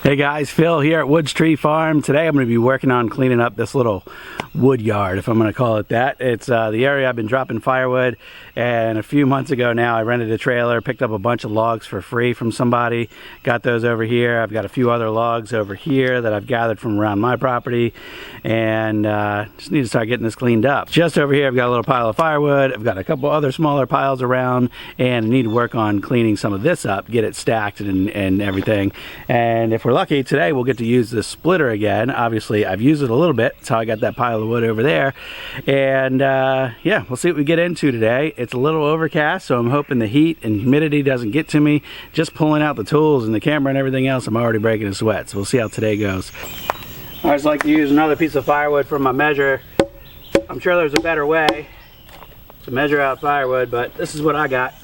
Hey guys, Phil here at Woods Tree Farm. Today I'm going to be working on cleaning up this little wood yard, if I'm going to call it that. It's the area I've been dropping firewood, and a few months ago now I rented a trailer, picked up a bunch of logs for free from somebody, got those over here. I've got a few other logs over here that I've gathered from around my property, and just need to start getting this cleaned up. Just over here I've got a little pile of firewood, I've got a couple other smaller piles around, and I need to work on cleaning some of this up, get it stacked and everything. And if we're lucky, today we'll get to use this splitter again. Obviously I've used it a little bit, that's how I got that pile of wood over there. And yeah, we'll see what we get into today. It's a little overcast, so I'm hoping the heat and humidity doesn't get to me. Just pulling out the tools and the camera and everything else, I'm already breaking a sweat, so we'll see how today goes. I always like to use another piece of firewood for my measure. I'm sure there's a better way to measure out firewood, but this is what I got.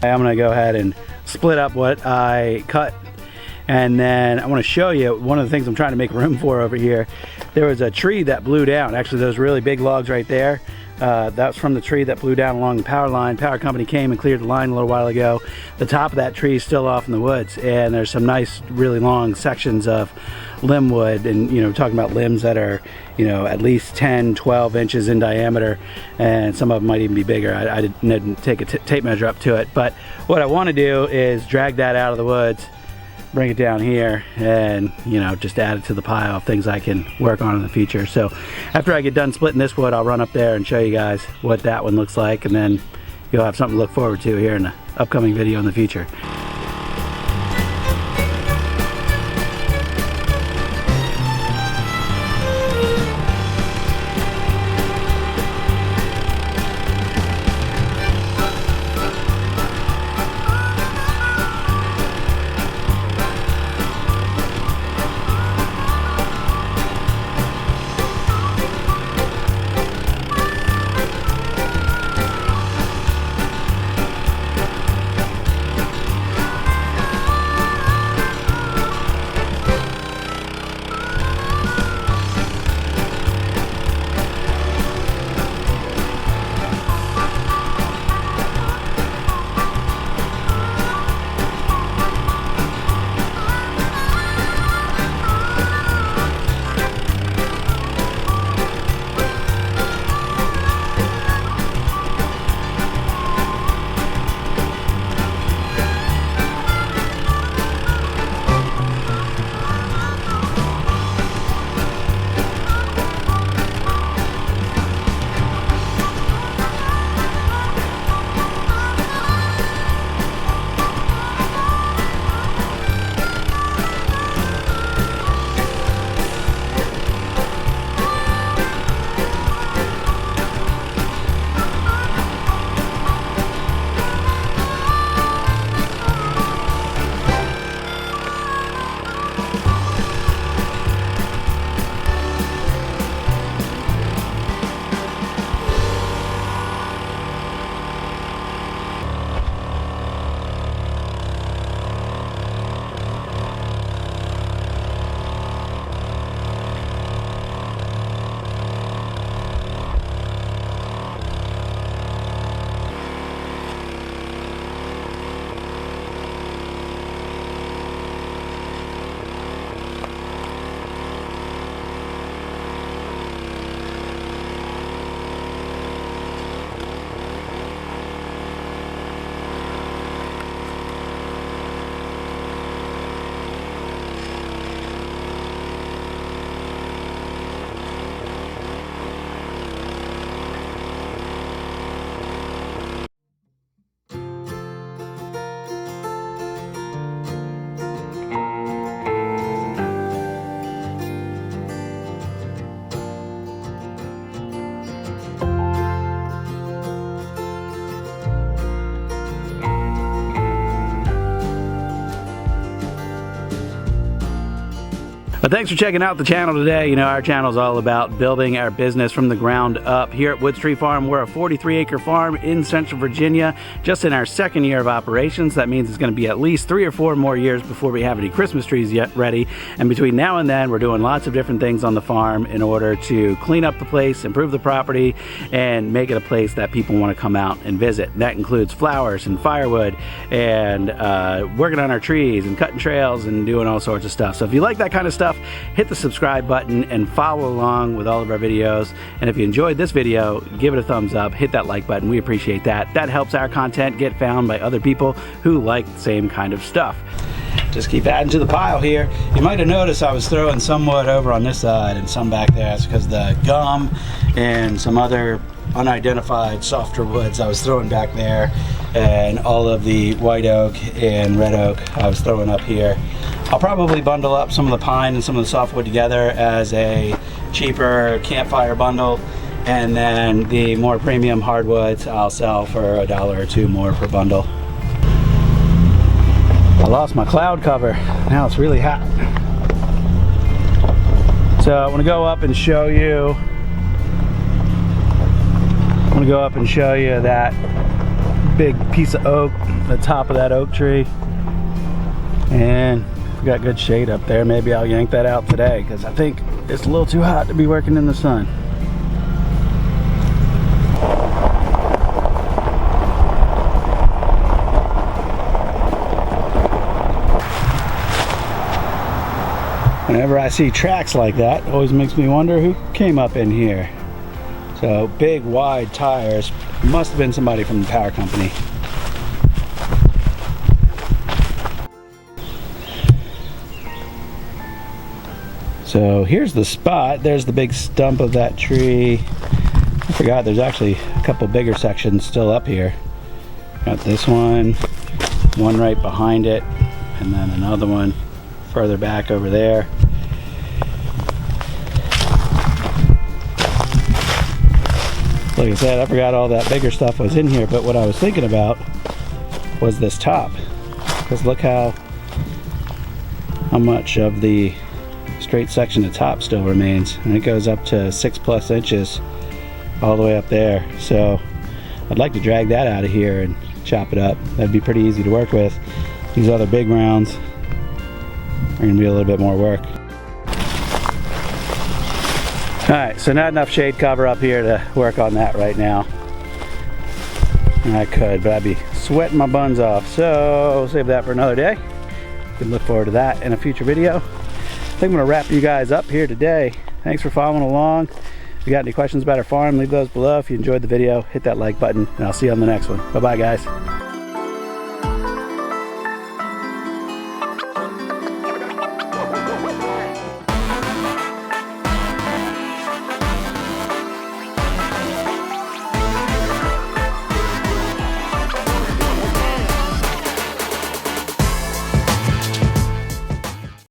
I'm going to go ahead and split up what I cut, and then I want to show you one of the things I'm trying to make room for over here. There was a tree that blew down. Actually, those really big logs right there, that's from the tree that blew down along the power line. Power company came and cleared the line a little while ago. The top of that tree is still off in the woods, and there's some nice really long sections of limb wood, and you know, talking about limbs that are, you know, at least 10-12 inches in diameter, and some of them might even be bigger. I didn't take a tape measure up to it, but what I want to do is drag that out of the woods, bring it down here, and you know, just add it to the pile of things I can work on in the future. So after I get done splitting this wood, I'll run up there and show you guys what that one looks like, and then you'll have something to look forward to here in the upcoming video in the future. But thanks for checking out the channel today. You know, our channel is all about building our business from the ground up. Here at Woods Tree Farm, we're a 43-acre farm in Central Virginia, just in our second year of operations. That means it's going to be at least 3 or 4 more years before we have any Christmas trees yet ready. And between now and then, we're doing lots of different things on the farm in order to clean up the place, improve the property, and make it a place that people want to come out and visit. And that includes flowers and firewood and working on our trees and cutting trails and doing all sorts of stuff. So if you like that kind of stuff, hit the subscribe button and follow along with all of our videos. And if you enjoyed this video, give it a thumbs up, hit that like button. We appreciate that. That helps our content get found by other people who like the same kind of stuff. Just keep adding to the pile here. You might have noticed I was throwing some wood over on this side and some back there. That's because the gum and some other unidentified softer woods I was throwing back there, and all of the white oak and red oak I was throwing up here. I'll probably bundle up some of the pine and some of the softwood together as a cheaper campfire bundle, and then the more premium hardwoods I'll sell for $1 or $2 more per bundle. I lost my cloud cover. Now it's really hot. So I want to go up and show you that big piece of oak, the top of that oak tree. And we got good shade up there. Maybe I'll yank that out today because I think it's a little too hot to be working in the sun. Whenever I see tracks like that, it always makes me wonder who came up in here. So big wide tires, must have been somebody from the power company. So here's the spot. There's the big stump of that tree. I forgot there's actually a couple bigger sections still up here. Got this one right behind it, and then another one further back over there. Like I said, I forgot all that bigger stuff was in here, but what I was thinking about was this top, because look how much of the straight section of top still remains, and it goes up to 6+ inches all the way up there. So I'd like to drag that out of here and chop it up. That'd be pretty easy to work with. These other big rounds are going to be a little bit more work. Alright, so not enough shade cover up here to work on that right now. I could, but I'd be sweating my buns off, so we'll save that for another day. You can look forward to that in a future video. I think I'm going to wrap you guys up here today. Thanks for following along. If you got any questions about our farm, leave those below. If you enjoyed the video, hit that like button, and I'll see you on the next one. Bye-bye, guys.